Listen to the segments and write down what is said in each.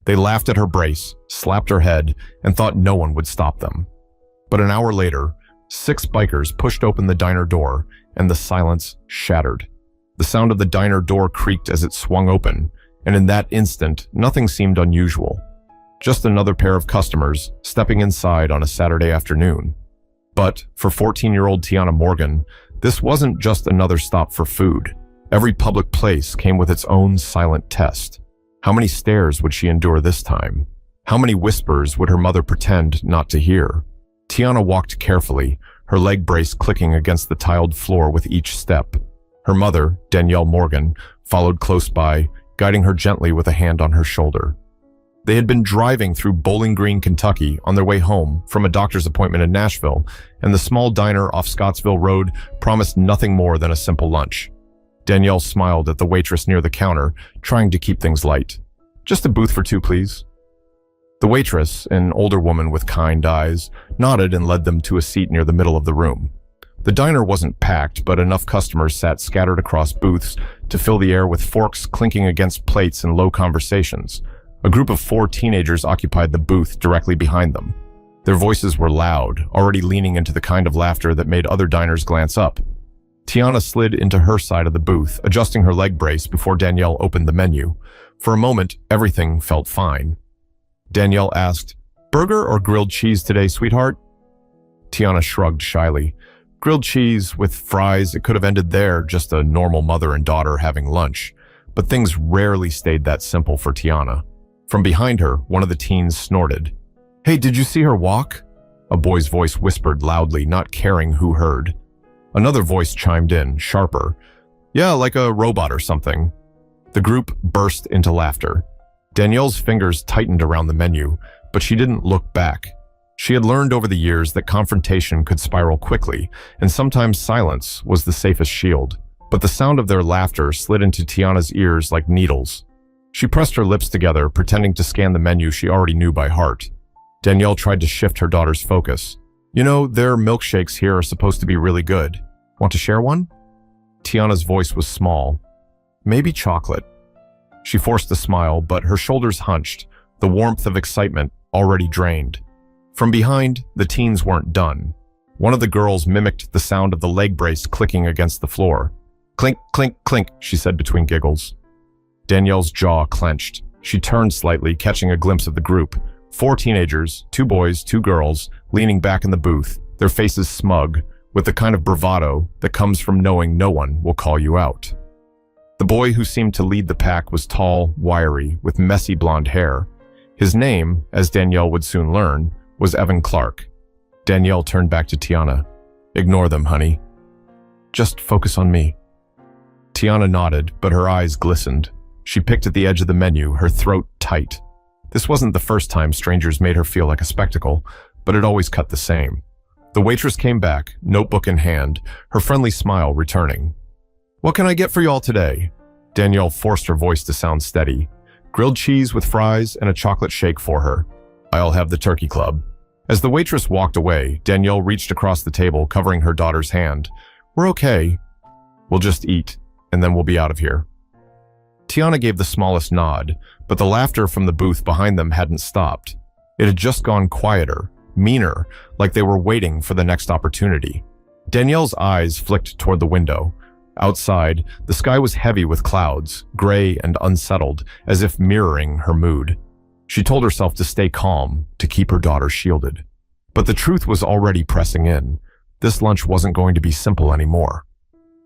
They laughed at her brace, slapped her head, and thought no one would stop them. But an hour later, 6 bikers pushed open the diner door, and the silence shattered. The sound of the diner door creaked as it swung open, and in that instant, nothing seemed unusual. Just another pair of customers stepping inside on a Saturday afternoon. But for 14-year-old Tiana Morgan, this wasn't just another stop for food. Every public place came with its own silent test. How many stares would she endure this time? How many whispers would her mother pretend not to hear? Tiana walked carefully, her leg brace clicking against the tiled floor with each step. Her mother, Danielle Morgan, followed close by, guiding her gently with a hand on her shoulder. They had been driving through Bowling Green, Kentucky on their way home from a doctor's appointment in Nashville, and the small diner off Scottsville Road promised nothing more than a simple lunch. Danielle smiled at the waitress near the counter, trying to keep things light. "Just a booth for 2, please." The waitress, an older woman with kind eyes, nodded and led them to a seat near the middle of the room. The diner wasn't packed, but enough customers sat scattered across booths to fill the air with forks clinking against plates and low conversations. A group of 4 teenagers occupied the booth directly behind them. Their voices were loud, already leaning into the kind of laughter that made other diners glance up. Tiana slid into her side of the booth, adjusting her leg brace before Danielle opened the menu. For a moment, everything felt fine. Danielle asked, "Burger or grilled cheese today, sweetheart?" Tiana shrugged shyly. Grilled cheese with fries, it could have ended there, just a normal mother and daughter having lunch. But things rarely stayed that simple for Tiana. From behind her, one of the teens snorted. "Hey, did you see her walk?" A boy's voice whispered loudly, not caring who heard. Another voice chimed in, sharper. "Yeah, like a robot or something." The group burst into laughter. Danielle's fingers tightened around the menu, but she didn't look back. She had learned over the years that confrontation could spiral quickly, and sometimes silence was the safest shield. But the sound of their laughter slid into Tiana's ears like needles. She pressed her lips together, pretending to scan the menu she already knew by heart. Danielle tried to shift her daughter's focus. "You know, their milkshakes here are supposed to be really good. Want to share one?" Tiana's voice was small. "Maybe chocolate." She forced a smile, but her shoulders hunched, the warmth of excitement already drained. From behind, the teens weren't done. One of the girls mimicked the sound of the leg brace clicking against the floor. "Clink, clink, clink," she said between giggles. Danielle's jaw clenched. She turned slightly, catching a glimpse of the group. 4 teenagers, 2 boys, 2 girls, leaning back in the booth, their faces smug, with the kind of bravado that comes from knowing no one will call you out. The boy who seemed to lead the pack was tall, wiry, with messy blonde hair. His name, as Danielle would soon learn, was Evan Clark. Danielle turned back to Tiana. "Ignore them, honey. Just focus on me." Tiana nodded, but her eyes glistened. She picked at the edge of the menu, her throat tight. This wasn't the first time strangers made her feel like a spectacle, but it always cut the same. The waitress came back, notebook in hand, her friendly smile returning. "What can I get for y'all today?" Danielle forced her voice to sound steady. "Grilled cheese with fries and a chocolate shake for her. I'll have the turkey club." As the waitress walked away, Danielle reached across the table, covering her daughter's hand. "We're okay. We'll just eat, and then we'll be out of here." Tiana gave the smallest nod, but the laughter from the booth behind them hadn't stopped. It had just gone quieter, meaner, like they were waiting for the next opportunity. Danielle's eyes flicked toward the window. Outside, the sky was heavy with clouds, gray and unsettled, as if mirroring her mood. She told herself to stay calm, to keep her daughter shielded. But the truth was already pressing in. This lunch wasn't going to be simple anymore.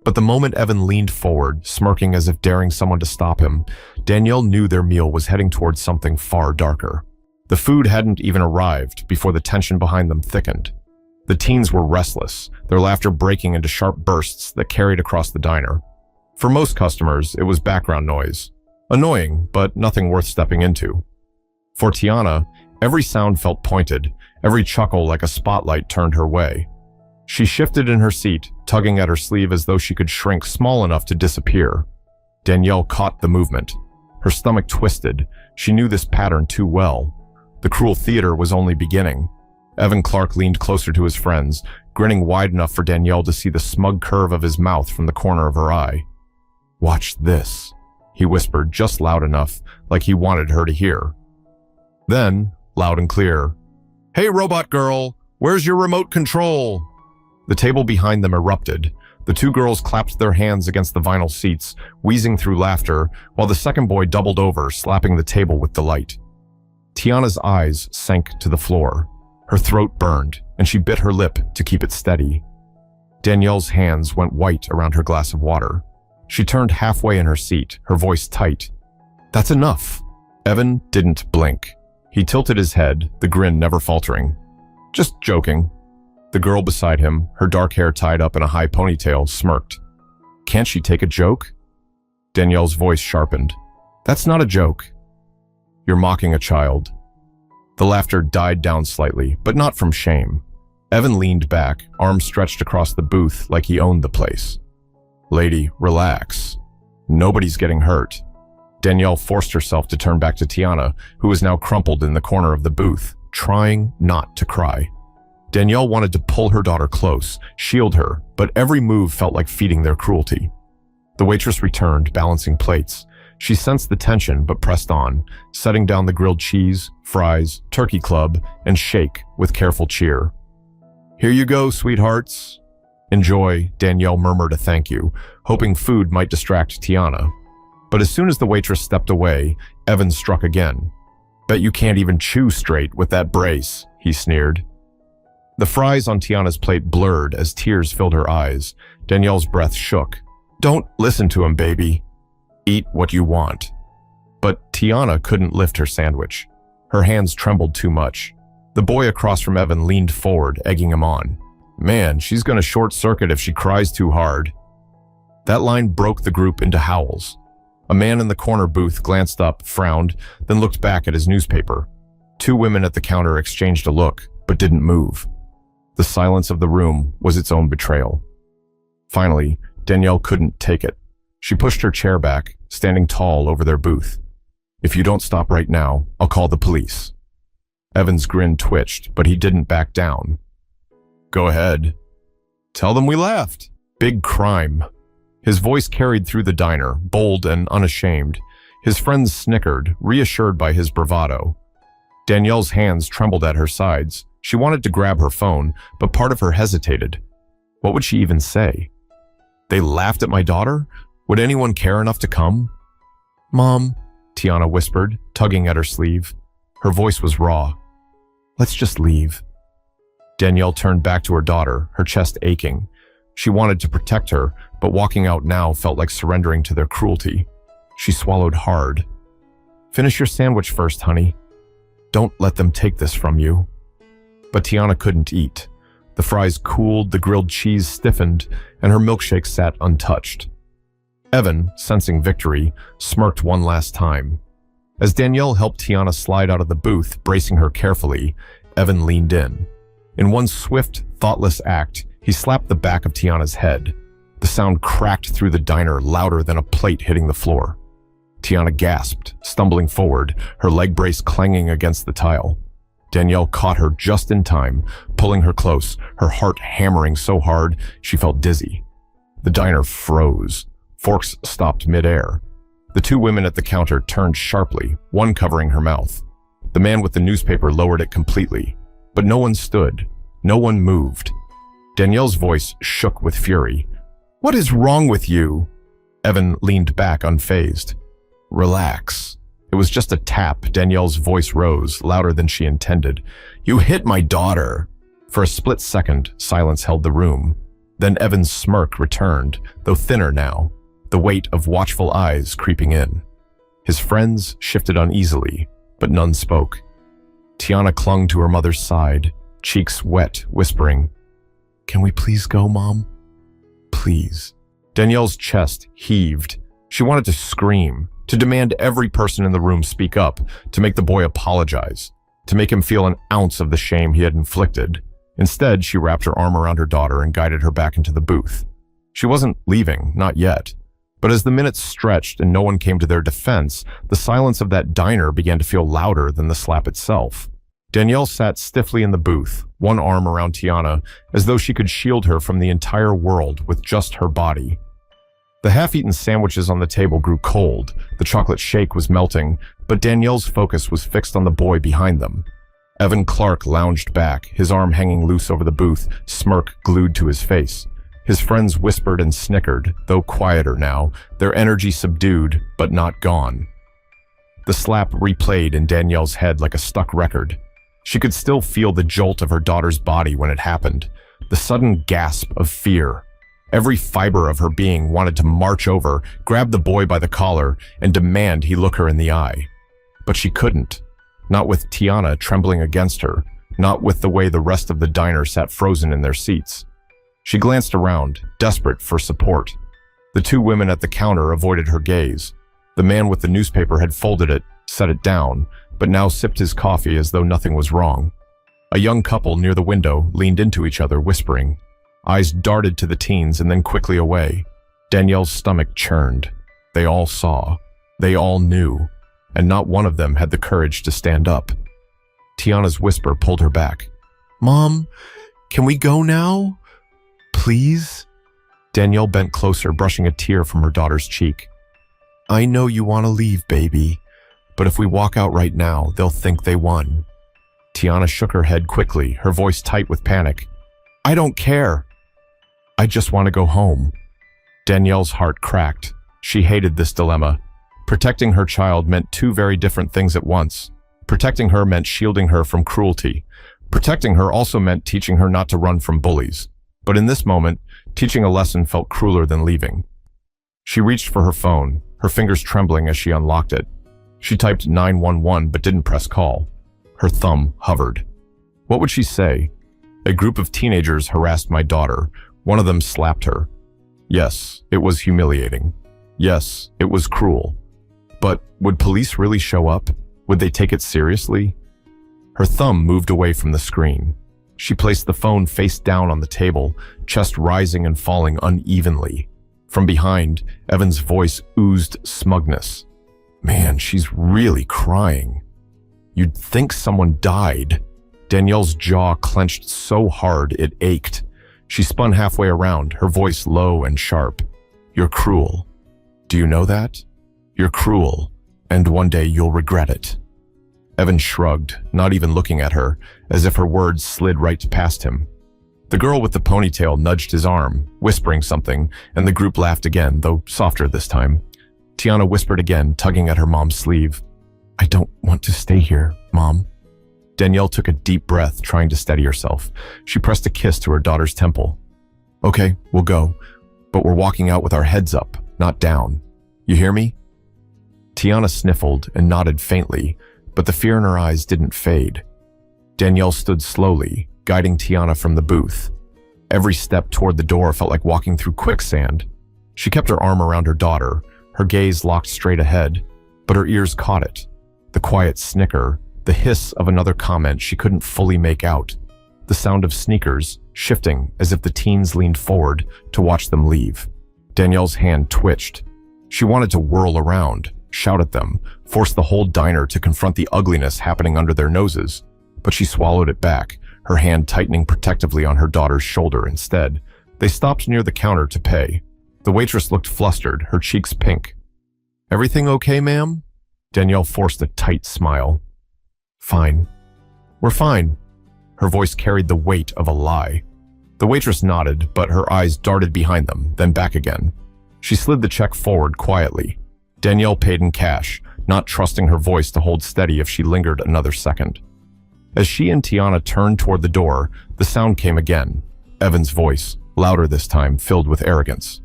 But the moment Evan leaned forward, smirking as if daring someone to stop him, Danielle knew their meal was heading towards something far darker. The food hadn't even arrived before the tension behind them thickened. The teens were restless, their laughter breaking into sharp bursts that carried across the diner. For most customers, it was background noise. Annoying, but nothing worth stepping into. For Tiana, every sound felt pointed, every chuckle like a spotlight turned her way. She shifted in her seat, tugging at her sleeve as though she could shrink small enough to disappear. Danielle caught the movement. Her stomach twisted. She knew this pattern too well. The cruel theater was only beginning. Evan Clark leaned closer to his friends, grinning wide enough for Danielle to see the smug curve of his mouth from the corner of her eye. "Watch this," he whispered just loud enough, like he wanted her to hear. Then, loud and clear, "Hey, robot girl, where's your remote control?" The table behind them erupted. The two girls clapped their hands against the vinyl seats, wheezing through laughter, while the second boy doubled over, slapping the table with delight. Tiana's eyes sank to the floor. Her throat burned, and she bit her lip to keep it steady. Danielle's hands went white around her glass of water. She turned halfway in her seat, her voice tight. "That's enough." Evan didn't blink. He tilted his head, the grin never faltering. "Just joking." The girl beside him, her dark hair tied up in a high ponytail, smirked. "Can't she take a joke?" Danielle's voice sharpened. "That's not a joke. You're mocking a child." The laughter died down slightly, but not from shame. Evan leaned back, arms stretched across the booth like he owned the place. "Lady, relax. Nobody's getting hurt." Danielle forced herself to turn back to Tiana, who was now crumpled in the corner of the booth, trying not to cry. Danielle wanted to pull her daughter close, shield her, but every move felt like feeding their cruelty. The waitress returned, balancing plates. She sensed the tension but pressed on, setting down the grilled cheese, fries, turkey club, and shake with careful cheer. "Here you go, sweethearts." "Enjoy," Danielle murmured a thank you, hoping food might distract Tiana. But as soon as the waitress stepped away, Evan struck again. "Bet you can't even chew straight with that brace," he sneered. The fries on Tiana's plate blurred as tears filled her eyes. Danielle's breath shook. "Don't listen to him, baby. Eat what you want." But Tiana couldn't lift her sandwich. Her hands trembled too much. The boy across from Evan leaned forward, egging him on. "Man, she's gonna short circuit if she cries too hard." That line broke the group into howls. A man in the corner booth glanced up, frowned, then looked back at his newspaper. Two women at the counter exchanged a look, but didn't move. The silence of the room was its own betrayal. Finally, Danielle couldn't take it. She pushed her chair back, standing tall over their booth. "If you don't stop right now, I'll call the police." Evan's grin twitched, but he didn't back down. "Go ahead. Tell them we laughed. Big crime." His voice carried through the diner, bold and unashamed. His friends snickered, reassured by his bravado. Danielle's hands trembled at her sides. She wanted to grab her phone, but part of her hesitated. What would she even say? "They laughed at my daughter? Would anyone care enough to come?" "Mom," Tiana whispered, tugging at her sleeve. Her voice was raw. "Let's just leave." Danielle turned back to her daughter, her chest aching. She wanted to protect her, but walking out now felt like surrendering to their cruelty. She swallowed hard. "Finish your sandwich first, honey. Don't let them take this from you." But Tiana couldn't eat. The fries cooled, the grilled cheese stiffened, and her milkshake sat untouched. Evan, sensing victory, smirked one last time. As Danielle helped Tiana slide out of the booth, bracing her carefully, Evan leaned in. In one swift, thoughtless act, he slapped the back of Tiana's head. The sound cracked through the diner, louder than a plate hitting the floor. Tiana gasped, stumbling forward, her leg brace clanging against the tile. Danielle caught her just in time, pulling her close, her heart hammering so hard she felt dizzy. The diner froze. Forks stopped midair. The two women at the counter turned sharply, one covering her mouth. The man with the newspaper lowered it completely. But no one stood. No one moved. Danielle's voice shook with fury. "What is wrong with you?" Evan leaned back unfazed. "Relax." It was just a tap. Danielle's voice rose, louder than she intended. "You hit my daughter." For a split second, silence held the room. Then Evan's smirk returned, though thinner now, the weight of watchful eyes creeping in. His friends shifted uneasily, but none spoke. Tiana clung to her mother's side, cheeks wet, whispering, "Can we please go, Mom? Please." Danielle's chest heaved. She wanted to scream, to demand every person in the room speak up, to make the boy apologize, to make him feel an ounce of the shame he had inflicted. Instead, she wrapped her arm around her daughter and guided her back into the booth. She wasn't leaving, not yet. But as the minutes stretched and no one came to their defense, the silence of that diner began to feel louder than the slap itself. Danielle sat stiffly in the booth, one arm around Tiana, as though she could shield her from the entire world with just her body. The half-eaten sandwiches on the table grew cold, the chocolate shake was melting, but Danielle's focus was fixed on the boy behind them. Evan Clark lounged back, his arm hanging loose over the booth, smirk glued to his face. His friends whispered and snickered, though quieter now, their energy subdued, but not gone. The slap replayed in Danielle's head like a stuck record. She could still feel the jolt of her daughter's body when it happened, the sudden gasp of fear. Every fiber of her being wanted to march over, grab the boy by the collar, and demand he look her in the eye. But she couldn't. Not with Tiana trembling against her, not with the way the rest of the diner sat frozen in their seats. She glanced around, desperate for support. The two women at the counter avoided her gaze. The man with the newspaper had folded it, set it down, but now sipped his coffee as though nothing was wrong. A young couple near the window leaned into each other, whispering. Eyes darted to the teens and then quickly away. Danielle's stomach churned. They all saw. They all knew. And not one of them had the courage to stand up. Tiana's whisper pulled her back. "Mom, can we go now? Please?" Danielle bent closer, brushing a tear from her daughter's cheek. "I know you want to leave, baby, but if we walk out right now, they'll think they won." Tiana shook her head quickly, her voice tight with panic. "I don't care. I just want to go home." Danielle's heart cracked. She hated this dilemma. Protecting her child meant two very different things at once. Protecting her meant shielding her from cruelty. Protecting her also meant teaching her not to run from bullies. But in this moment, teaching a lesson felt crueler than leaving. She reached for her phone, her fingers trembling as she unlocked it. She typed 911 but didn't press call. Her thumb hovered. What would she say? A group of teenagers harassed my daughter. One of them slapped her. Yes, it was humiliating. Yes, it was cruel. But would police really show up? Would they take it seriously? Her thumb moved away from the screen. She placed the phone face down on the table, chest rising and falling unevenly. From behind, Evan's voice oozed smugness. "Man, she's really crying. You'd think someone died." Danielle's jaw clenched so hard it ached. She spun halfway around, her voice low and sharp. "You're cruel. Do you know that? You're cruel, and one day you'll regret it." Evan shrugged, not even looking at her, as if her words slid right past him. The girl with the ponytail nudged his arm, whispering something, and the group laughed again, though softer this time. Tiana whispered again, tugging at her mom's sleeve. "I don't want to stay here, Mom." Danielle took a deep breath, trying to steady herself. She pressed a kiss to her daughter's temple. "Okay, we'll go, but we're walking out with our heads up, not down. You hear me?" Tiana sniffled and nodded faintly, but the fear in her eyes didn't fade. Danielle stood slowly, guiding Tiana from the booth. Every step toward the door felt like walking through quicksand. She kept her arm around her daughter, her gaze locked straight ahead, but her ears caught it. The quiet snicker, the hiss of another comment she couldn't fully make out. The sound of sneakers shifting as if the teens leaned forward to watch them leave. Danielle's hand twitched. She wanted to whirl around, shout at them, force the whole diner to confront the ugliness happening under their noses. But she swallowed it back, her hand tightening protectively on her daughter's shoulder instead. They stopped near the counter to pay. The waitress looked flustered, her cheeks pink. "Everything okay, ma'am?" Danielle forced a tight smile. "Fine. We're fine." Her voice carried the weight of a lie. The waitress nodded, but her eyes darted behind them, then back again. She slid the check forward quietly. Danielle paid in cash, not trusting her voice to hold steady if she lingered another second. As she and Tiana turned toward the door, the sound came again. Evan's voice, louder this time, filled with arrogance.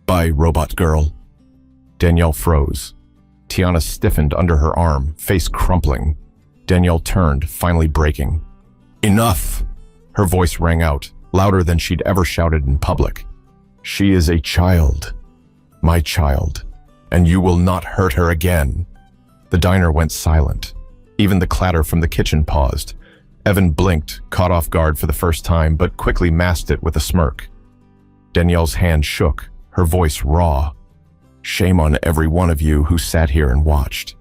"Bye, robot girl." Danielle froze. Tiana stiffened under her arm, face crumpling. Danielle turned, finally breaking. "Enough!" Her voice rang out, louder than she'd ever shouted in public. "She is a child. My child. And you will not hurt her again." The diner went silent. Even the clatter from the kitchen paused. Evan blinked, caught off guard for the first time, but quickly masked it with a smirk. Danielle's hand shook, her voice raw. "Shame on every one of you who sat here and watched."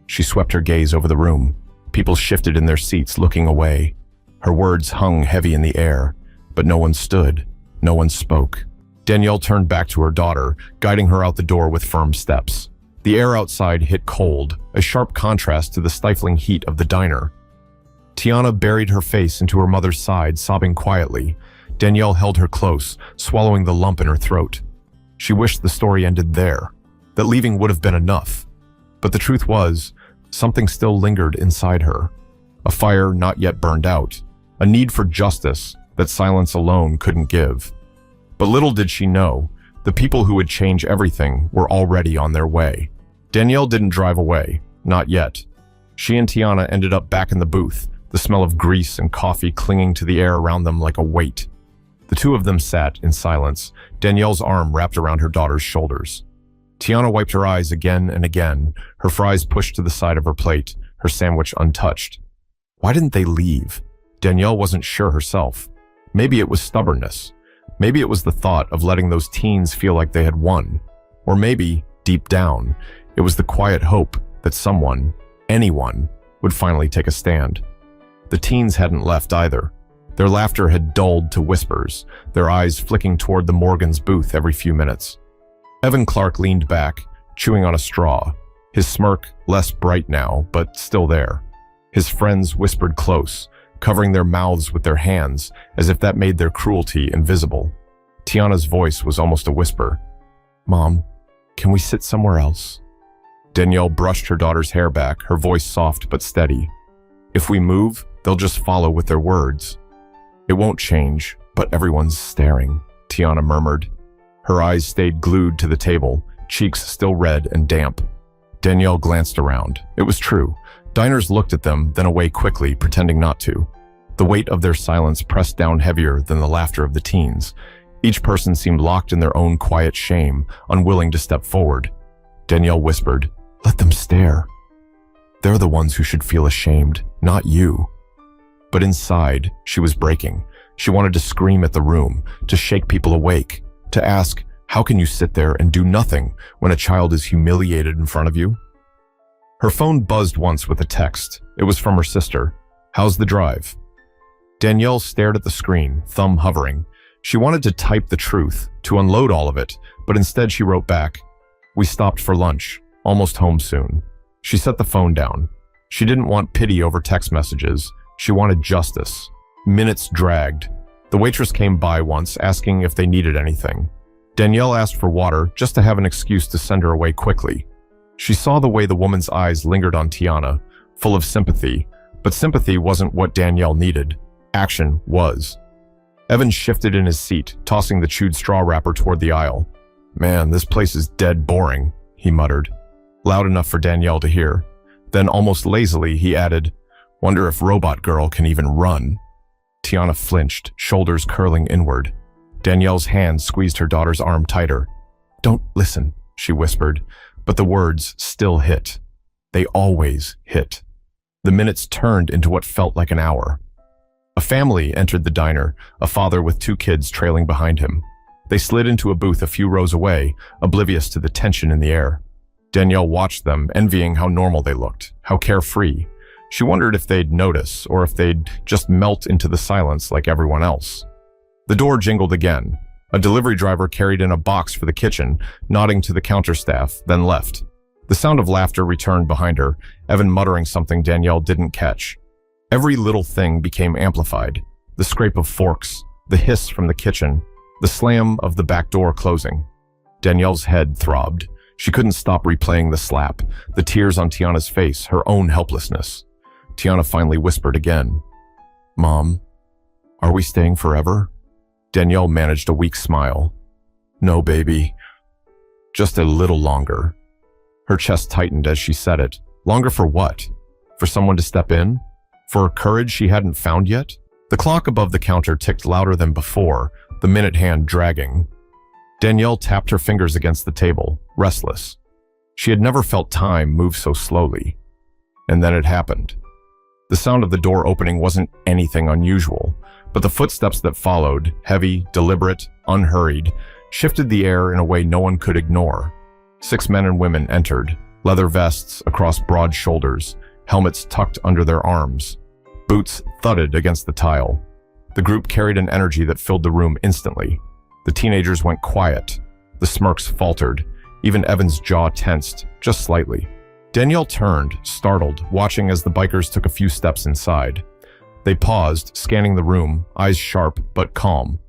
She swept her gaze over the room. People shifted in their seats, looking away. Her words hung heavy in the air, but no one stood, no one spoke. Danielle turned back to her daughter, guiding her out the door with firm steps. The air outside hit cold, a sharp contrast to the stifling heat of the diner. Tiana buried her face into her mother's side, sobbing quietly. Danielle held her close, swallowing the lump in her throat. She wished the story ended there, that leaving would have been enough. But the truth was, something still lingered inside her. A fire not yet burned out, a need for justice that silence alone couldn't give. But little did she know, the people who would change everything were already on their way. Danielle didn't drive away, not yet. She and Tiana ended up back in the booth, the smell of grease and coffee clinging to the air around them like a weight. The two of them sat in silence, Danielle's arm wrapped around her daughter's shoulders. Tiana wiped her eyes again and again, her fries pushed to the side of her plate, her sandwich untouched. Why didn't they leave? Danielle wasn't sure herself. Maybe it was stubbornness. Maybe it was the thought of letting those teens feel like they had won. Or maybe, deep down, it was the quiet hope that someone, anyone, would finally take a stand. The teens hadn't left either. Their laughter had dulled to whispers, their eyes flicking toward the Morgans' booth every few minutes. Evan Clark leaned back, chewing on a straw, his smirk less bright now, but still there. His friends whispered close, covering their mouths with their hands, as if that made their cruelty invisible. Tiana's voice was almost a whisper. "Mom, can we sit somewhere else?" Danielle brushed her daughter's hair back, her voice soft but steady. "If we move, they'll just follow with their words." "It won't change, but everyone's staring," Tiana murmured. Her eyes stayed glued to the table, cheeks still red and damp. Danielle glanced around. It was true. Diners looked at them, then away quickly, pretending not to. The weight of their silence pressed down heavier than the laughter of the teens. Each person seemed locked in their own quiet shame, unwilling to step forward. Danielle whispered, "Let them stare. They're the ones who should feel ashamed, not you." But inside, she was breaking. She wanted to scream at the room, to shake people awake, to ask, how can you sit there and do nothing when a child is humiliated in front of you? Her phone buzzed once with a text. It was from her sister. "How's the drive?" Danielle stared at the screen, thumb hovering. She wanted to type the truth, to unload all of it, but instead she wrote back, "We stopped for lunch, almost home soon." She set the phone down. She didn't want pity over text messages. She wanted justice. Minutes dragged. The waitress came by once, asking if they needed anything. Danielle asked for water, just to have an excuse to send her away quickly. She saw the way the woman's eyes lingered on Tiana, full of sympathy, but sympathy wasn't what Danielle needed. Action was. Evan shifted in his seat, tossing the chewed straw wrapper toward the aisle. "Man, this place is dead boring," he muttered, loud enough for Danielle to hear. Then almost lazily, he added, "Wonder if Robot Girl can even run." Tiana flinched, shoulders curling inward. Danielle's hand squeezed her daughter's arm tighter. "Don't listen," she whispered, but the words still hit. They always hit. The minutes turned into what felt like an hour. A family entered the diner, a father with two kids trailing behind him. They slid into a booth a few rows away, oblivious to the tension in the air. Danielle watched them, envying how normal they looked, how carefree. She wondered if they'd notice, or if they'd just melt into the silence like everyone else. The door jingled again. A delivery driver carried in a box for the kitchen, nodding to the counter staff, then left. The sound of laughter returned behind her, Evan muttering something Danielle didn't catch. Every little thing became amplified. The scrape of forks, the hiss from the kitchen, the slam of the back door closing. Danielle's head throbbed. She couldn't stop replaying the slap, the tears on Tiana's face, her own helplessness. Tiana finally whispered again, "Mom, are we staying forever?" Danielle managed a weak smile. "No, baby. Just a little longer." Her chest tightened as she said it. Longer for what? For someone to step in? For courage she hadn't found yet? The clock above the counter ticked louder than before, the minute hand dragging. Danielle tapped her fingers against the table, restless. She had never felt time move so slowly. And then it happened. The sound of the door opening wasn't anything unusual, but the footsteps that followed, heavy, deliberate, unhurried, shifted the air in a way no one could ignore. 6 men and women entered, leather vests across broad shoulders, helmets tucked under their arms. Boots thudded against the tile. The group carried an energy that filled the room instantly. The teenagers went quiet. The smirks faltered. Even Evan's jaw tensed, just slightly. Danielle turned, startled, watching as the bikers took a few steps inside. They paused, scanning the room, eyes sharp but calm.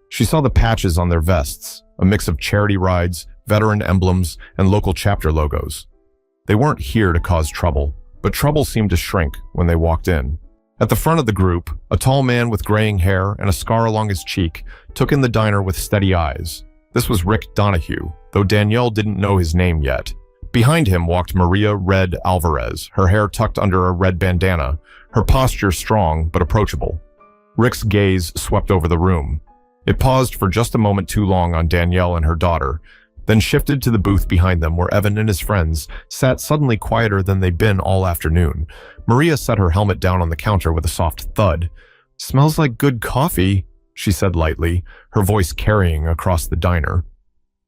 She saw the patches on their vests, a mix of charity rides, veteran emblems, and local chapter logos. They weren't here to cause trouble, but trouble seemed to shrink when they walked in. At the front of the group, a tall man with graying hair and a scar along his cheek took in the diner with steady eyes. This was Rick Donahue, though Danielle didn't know his name yet. Behind him walked Maria Red Alvarez, her hair tucked under a red bandana, her posture strong but approachable. Rick's gaze swept over the room. It paused for just a moment too long on Danielle and her daughter, then shifted to the booth behind them where Evan and his friends sat suddenly quieter than they'd been all afternoon. Maria set her helmet down on the counter with a soft thud. "Smells like good coffee," she said lightly, her voice carrying across the diner.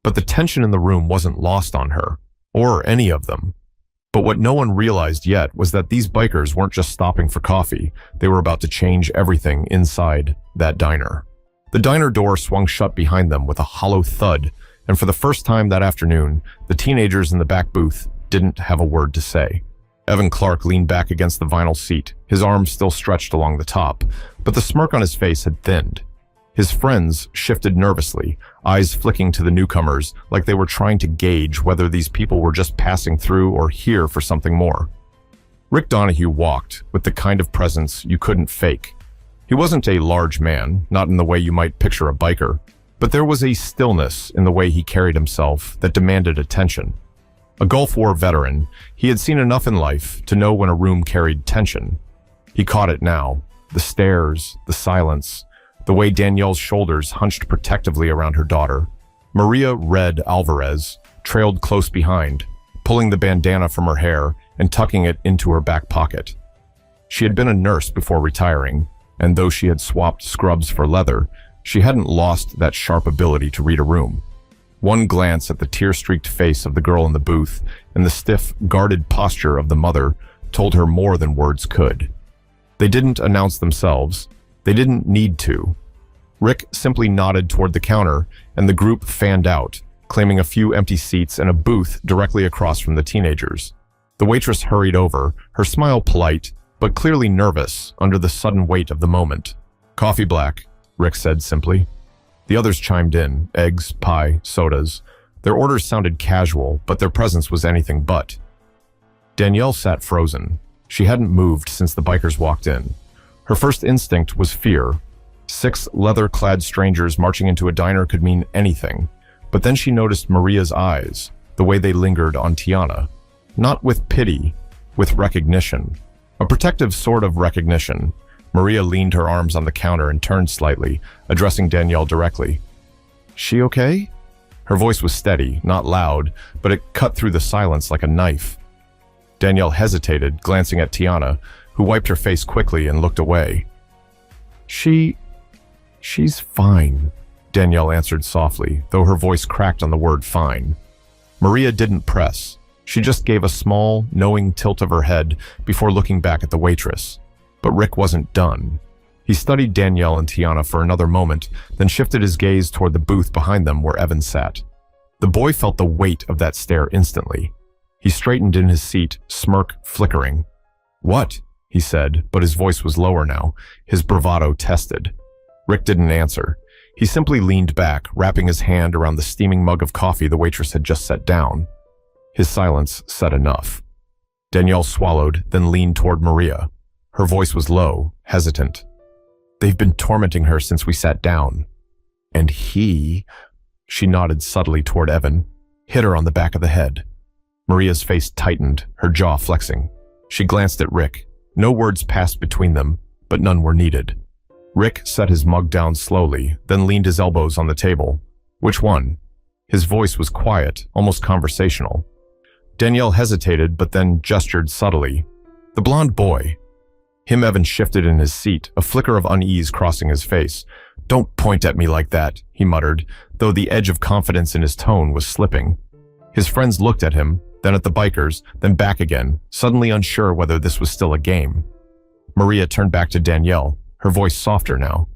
But the tension in the room wasn't lost on her, or any of them. But what no one realized yet was that these bikers weren't just stopping for coffee. They were about to change everything inside that diner. The diner door swung shut behind them with a hollow thud, and for the first time that afternoon, the teenagers in the back booth didn't have a word to say. Evan Clark leaned back against the vinyl seat, his arms still stretched along the top, but the smirk on his face had thinned. His friends shifted nervously, eyes flicking to the newcomers like they were trying to gauge whether these people were just passing through or here for something more. Rick Donahue walked with the kind of presence you couldn't fake. He wasn't a large man, not in the way you might picture a biker, but there was a stillness in the way he carried himself that demanded attention. A Gulf War veteran, he had seen enough in life to know when a room carried tension. He caught it now, the stares, the silence, the way Danielle's shoulders hunched protectively around her daughter. Maria Red Alvarez trailed close behind, pulling the bandana from her hair and tucking it into her back pocket. She had been a nurse before retiring, and though she had swapped scrubs for leather, she hadn't lost that sharp ability to read a room. One glance at the tear-streaked face of the girl in the booth and the stiff, guarded posture of the mother told her more than words could. They didn't announce themselves. They didn't need to. Rick simply nodded toward the counter, and the group fanned out, claiming a few empty seats and a booth directly across from the teenagers. The waitress hurried over, her smile polite, but clearly nervous under the sudden weight of the moment. "Coffee black," Rick said simply. The others chimed in, eggs, pie, sodas. Their orders sounded casual, but their presence was anything but. Danielle sat frozen. She hadn't moved since the bikers walked in. Her first instinct was fear. 6 leather-clad strangers marching into a diner could mean anything. But then she noticed Maria's eyes, the way they lingered on Tiana. Not with pity, with recognition. A protective sort of recognition. Maria leaned her arms on the counter and turned slightly, addressing Danielle directly. "She okay?" Her voice was steady, not loud, but it cut through the silence like a knife. Danielle hesitated, glancing at Tiana, who wiped her face quickly and looked away. She's fine," Danielle answered softly, though her voice cracked on the word fine. Maria didn't press. She just gave a small, knowing tilt of her head before looking back at the waitress. But Rick wasn't done. He studied Danielle and Tiana for another moment, then shifted his gaze toward the booth behind them where Evan sat. The boy felt the weight of that stare instantly. He straightened in his seat, smirk flickering. "What?" he said, but his voice was lower now, his bravado tested. Rick didn't answer. He simply leaned back, wrapping his hand around the steaming mug of coffee the waitress had just set down. His silence said enough. Danielle swallowed, then leaned toward Maria. Her voice was low, hesitant. "They've been tormenting her since we sat down. And he," she nodded subtly toward Evan, "hit her on the back of the head." Maria's face tightened, her jaw flexing. She glanced at Rick. No words passed between them, but none were needed. Rick set his mug down slowly, then leaned his elbows on the table. "Which one?" His voice was quiet, almost conversational. Danielle hesitated, but then gestured subtly. "The blonde boy." Him Evan shifted in his seat, a flicker of unease crossing his face. "Don't point at me like that," he muttered, though the edge of confidence in his tone was slipping. His friends looked at him, then at the bikers, then back again, suddenly unsure whether this was still a game. Maria turned back to Danielle, her voice softer now.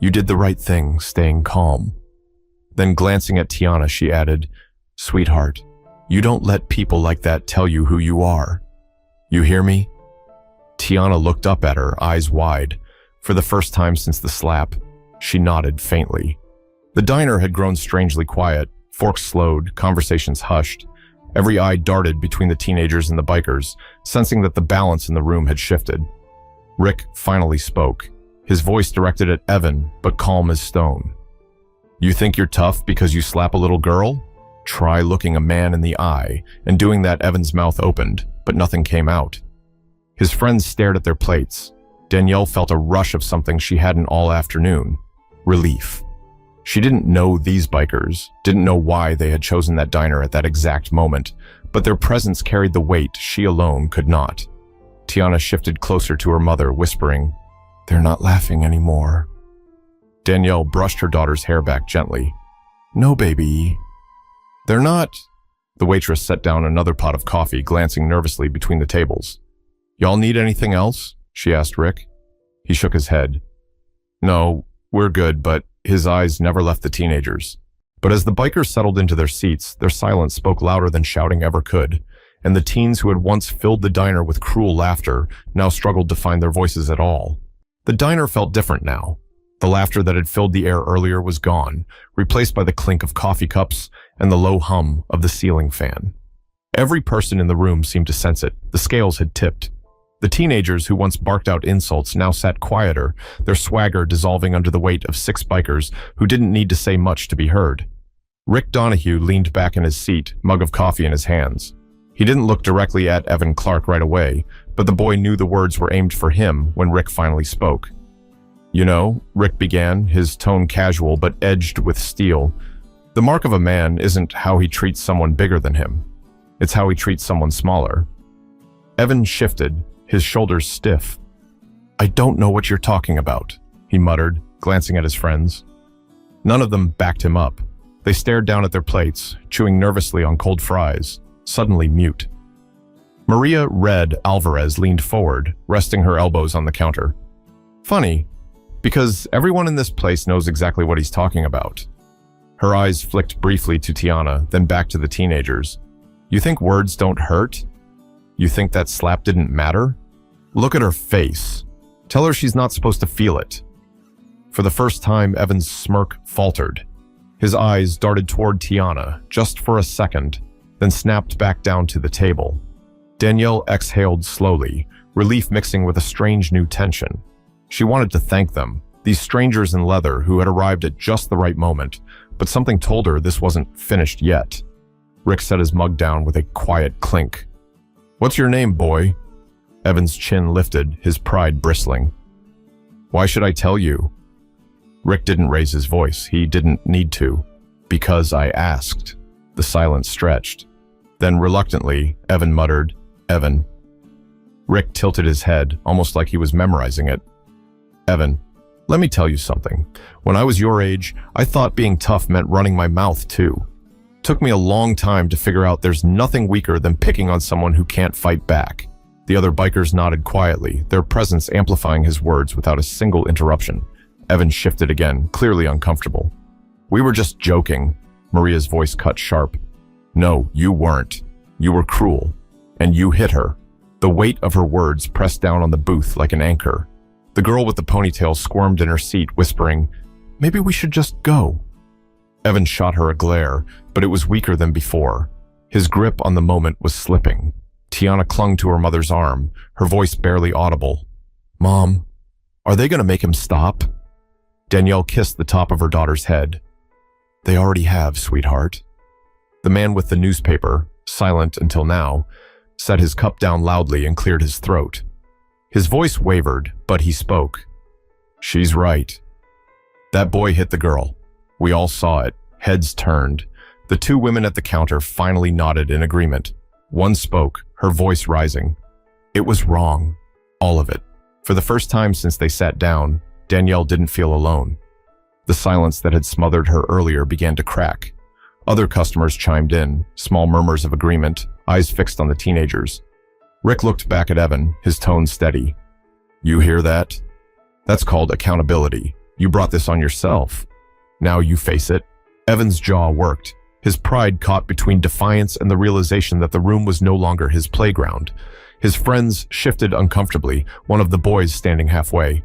"You did the right thing, staying calm." Then glancing at Tiana, she added, "Sweetheart, you don't let people like that tell you who you are. You hear me?" Tiana looked up at her, eyes wide. For the first time since the slap, she nodded faintly. The diner had grown strangely quiet. Forks slowed, conversations hushed. Every eye darted between the teenagers and the bikers, sensing that the balance in the room had shifted. Rick finally spoke, his voice directed at Evan, but calm as stone. "You think you're tough because you slap a little girl? Try looking a man in the eye," and doing that, Evan's mouth opened, but nothing came out. His friends stared at their plates. Danielle felt a rush of something she hadn't all afternoon: relief. She didn't know these bikers, didn't know why they had chosen that diner at that exact moment, but their presence carried the weight she alone could not. Tiana shifted closer to her mother, whispering, "They're not laughing anymore." Danielle brushed her daughter's hair back gently. "No, baby. They're not." The waitress set down another pot of coffee, glancing nervously between the tables. "Y'all need anything else?" she asked Rick. He shook his head. "No, we're good," but his eyes never left the teenagers. But as the bikers settled into their seats, their silence spoke louder than shouting ever could, and the teens who had once filled the diner with cruel laughter now struggled to find their voices at all. The diner felt different now. The laughter that had filled the air earlier was gone, replaced by the clink of coffee cups and the low hum of the ceiling fan. Every person in the room seemed to sense it. The scales had tipped. The teenagers who once barked out insults now sat quieter, their swagger dissolving under the weight of 6 bikers who didn't need to say much to be heard. Rick Donahue leaned back in his seat, mug of coffee in his hands. He didn't look directly at Evan Clark right away, but the boy knew the words were aimed for him when Rick finally spoke. "You know," Rick began, his tone casual but edged with steel, "the mark of a man isn't how he treats someone bigger than him. It's how he treats someone smaller." Evan shifted, his shoulders stiff. "I don't know what you're talking about," he muttered, glancing at his friends. None of them backed him up. They stared down at their plates, chewing nervously on cold fries, suddenly mute. Maria Red Alvarez leaned forward, resting her elbows on the counter. "Funny, because everyone in this place knows exactly what he's talking about." Her eyes flicked briefly to Tiana, then back to the teenagers. "You think words don't hurt? You think that slap didn't matter? Look at her face. Tell her she's not supposed to feel it." For the first time, Evan's smirk faltered. His eyes darted toward Tiana, just for a second, then snapped back down to the table. Danielle exhaled slowly, relief mixing with a strange new tension. She wanted to thank them, these strangers in leather who had arrived at just the right moment, but something told her this wasn't finished yet. Rick set his mug down with a quiet clink. "What's your name, boy?" Evan's chin lifted, his pride bristling. "Why should I tell you?" Rick didn't raise his voice. He didn't need to. "Because I asked." The silence stretched. Then reluctantly, Evan muttered, "Evan." Rick tilted his head, almost like he was memorizing it. "Evan, let me tell you something. When I was your age, I thought being tough meant running my mouth too. Took me a long time to figure out there's nothing weaker than picking on someone who can't fight back." The other bikers nodded quietly, their presence amplifying his words without a single interruption. Evan shifted again, clearly uncomfortable. "We were just joking." Maria's voice cut sharp. "No, you weren't. You were cruel. And you hit her." The weight of her words pressed down on the booth like an anchor. The girl with the ponytail squirmed in her seat, whispering, "Maybe we should just go." Evan shot her a glare, but it was weaker than before. His grip on the moment was slipping. Tiana clung to her mother's arm, her voice barely audible. "Mom, are they going to make him stop?" Danielle kissed the top of her daughter's head. "They already have, sweetheart." The man with the newspaper, silent until now, set his cup down loudly and cleared his throat. His voice wavered, but he spoke. "She's right. That boy hit the girl. We all saw it. Heads turned. The 2 women at the counter finally nodded in agreement. One spoke, her voice rising. It was wrong. All of it. For the first time since they sat down, Danielle didn't feel alone. The silence that had smothered her earlier began to crack. Other customers chimed in, small murmurs of agreement, eyes fixed on the teenagers. Rick looked back at Evan, his tone steady. "You hear that? That's called accountability. You brought this on yourself. Now you face it." Evan's jaw worked, his pride caught between defiance and the realization that the room was no longer his playground. His friends shifted uncomfortably, one of the boys standing halfway.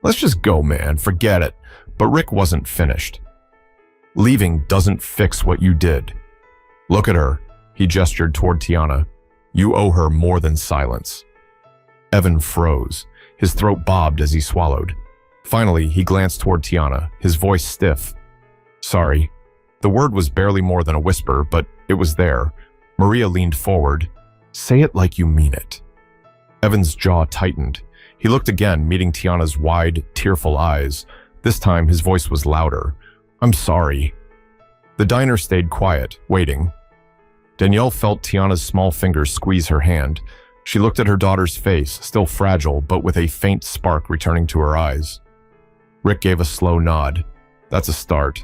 "Let's just go, man, forget it." But Rick wasn't finished. "Leaving doesn't fix what you did. Look at her," he gestured toward Tiana. "You owe her more than silence." Evan froze. His throat bobbed as he swallowed. Finally, he glanced toward Tiana, his voice stiff. "Sorry." The word was barely more than a whisper, but it was there. Maria leaned forward. "Say it like you mean it." Evan's jaw tightened. He looked again, meeting Tiana's wide, tearful eyes. This time, his voice was louder. "I'm sorry." The diner stayed quiet, waiting. Danielle felt Tiana's small fingers squeeze her hand. She looked at her daughter's face, still fragile, but with a faint spark returning to her eyes. Rick gave a slow nod. "That's a start."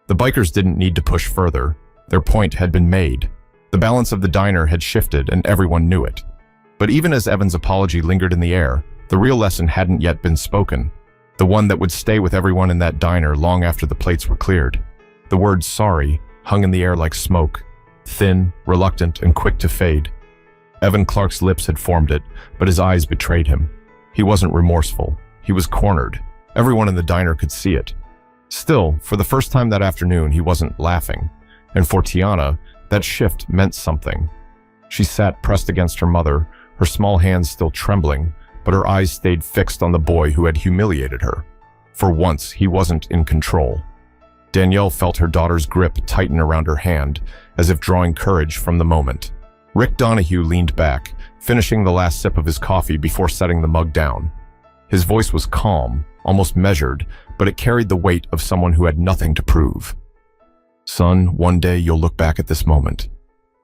The bikers didn't need to push further. Their point had been made. The balance of the diner had shifted, and everyone knew it. But even as Evan's apology lingered in the air, the real lesson hadn't yet been spoken. The one that would stay with everyone in that diner long after the plates were cleared. The word sorry hung in the air like smoke, thin, reluctant, and quick to fade. Evan Clark's lips had formed it, but his eyes betrayed him. He wasn't remorseful. He was cornered. Everyone in the diner could see it. Still, for the first time that afternoon, he wasn't laughing. And for Tiana, that shift meant something. She sat pressed against her mother, her small hands still trembling, but her eyes stayed fixed on the boy who had humiliated her. For once, he wasn't in control. Danielle felt her daughter's grip tighten around her hand, as if drawing courage from the moment. Rick Donahue leaned back, finishing the last sip of his coffee before setting the mug down. His voice was calm, almost measured, but it carried the weight of someone who had nothing to prove. "Son, one day you'll look back at this moment.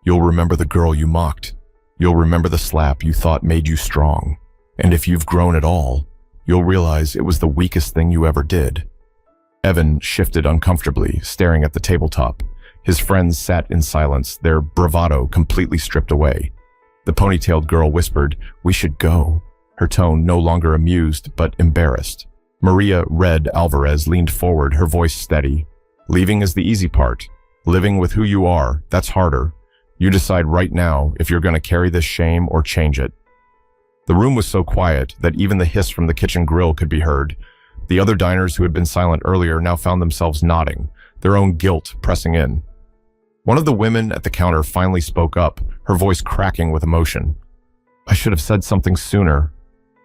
You'll remember the girl you mocked. You'll remember the slap you thought made you strong. And if you've grown at all, you'll realize it was the weakest thing you ever did." Evan shifted uncomfortably, staring at the tabletop. His friends sat in silence, their bravado completely stripped away. The ponytailed girl whispered, "We should go," her tone no longer amused but embarrassed. Maria Red Alvarez leaned forward, her voice steady. "Leaving is the easy part. Living with who you are, that's harder. You decide right now if you're going to carry this shame or change it." The room was so quiet that even the hiss from the kitchen grill could be heard. The other diners who had been silent earlier now found themselves nodding, their own guilt pressing in. One of the women at the counter finally spoke up, her voice cracking with emotion. "I should have said something sooner."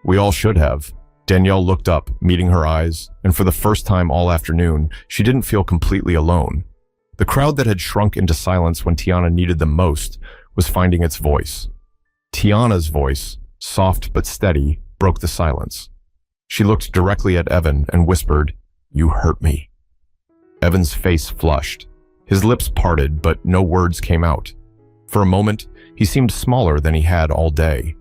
"We all should have." Danielle looked up, meeting her eyes, and for the first time all afternoon, she didn't feel completely alone. The crowd that had shrunk into silence when Tiana needed them most was finding its voice. Tiana's voice, soft but steady, broke the silence. She looked directly at Evan and whispered, "You hurt me." Evan's face flushed. His lips parted, but no words came out. For a moment, he seemed smaller than he had all day.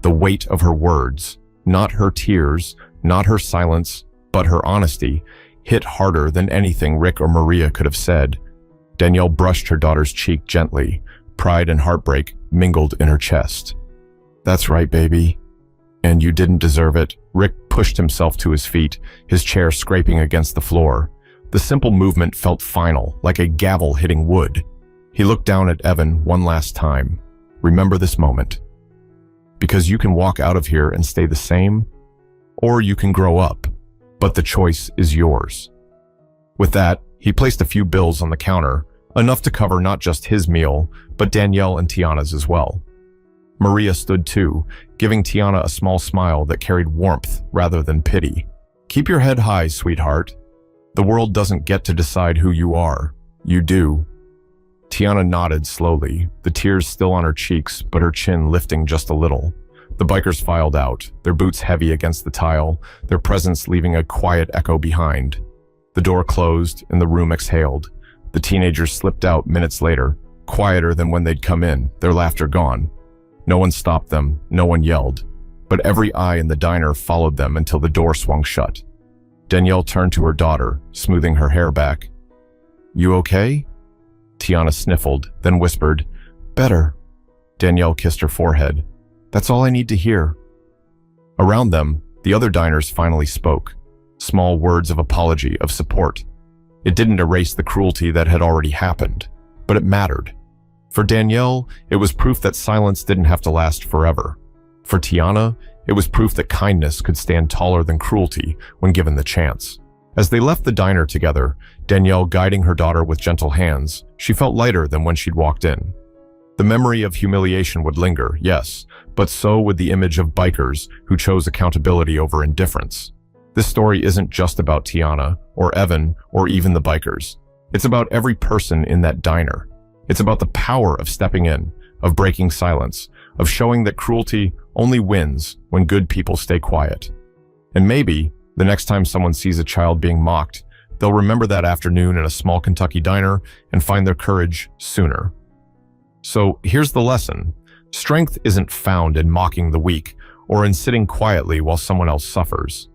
The weight of her words, not her tears, not her silence, but her honesty, hit harder than anything Rick or Maria could have said. Danielle brushed her daughter's cheek gently. Pride and heartbreak mingled in her chest. "That's right, baby. And you didn't deserve it." Rick pushed himself to his feet, his chair scraping against the floor. The simple movement felt final, like a gavel hitting wood. He looked down at Evan one last time. "Remember this moment. Because you can walk out of here and stay the same, or you can grow up, but the choice is yours." With that, he placed a few bills on the counter, enough to cover not just his meal, but Danielle and Tiana's as well. Maria stood too, giving Tiana a small smile that carried warmth rather than pity. "Keep your head high, sweetheart. The world doesn't get to decide who you are. You do." Tiana nodded slowly, the tears still on her cheeks, but her chin lifting just a little. The bikers filed out, their boots heavy against the tile, their presence leaving a quiet echo behind. The door closed and the room exhaled. The teenagers slipped out minutes later, quieter than when they'd come in, their laughter gone. No one stopped them, no one yelled, but every eye in the diner followed them until the door swung shut. Danielle turned to her daughter, smoothing her hair back. "You okay?" Tiana sniffled, then whispered, "Better." Danielle kissed her forehead. "That's all I need to hear." Around them, the other diners finally spoke, small words of apology, of support. It didn't erase the cruelty that had already happened, but it mattered. For Danielle, it was proof that silence didn't have to last forever. For Tiana, it was proof that kindness could stand taller than cruelty when given the chance. As they left the diner together, Danielle guiding her daughter with gentle hands, she felt lighter than when she'd walked in. The memory of humiliation would linger, yes, but so would the image of bikers who chose accountability over indifference. This story isn't just about Tiana, or Evan, or even the bikers. It's about every person in that diner. It's about the power of stepping in, of breaking silence, of showing that cruelty only wins when good people stay quiet. And maybe, the next time someone sees a child being mocked, they'll remember that afternoon in a small Kentucky diner and find their courage sooner. So here's the lesson. Strength isn't found in mocking the weak or in sitting quietly while someone else suffers.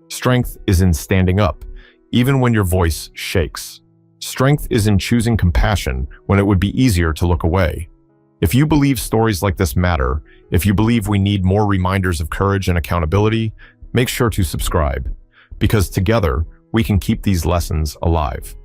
Strength is in standing up, even when your voice shakes. Strength is in choosing compassion when it would be easier to look away. If you believe stories like this matter, if you believe we need more reminders of courage and accountability, make sure to subscribe, because together we can keep these lessons alive.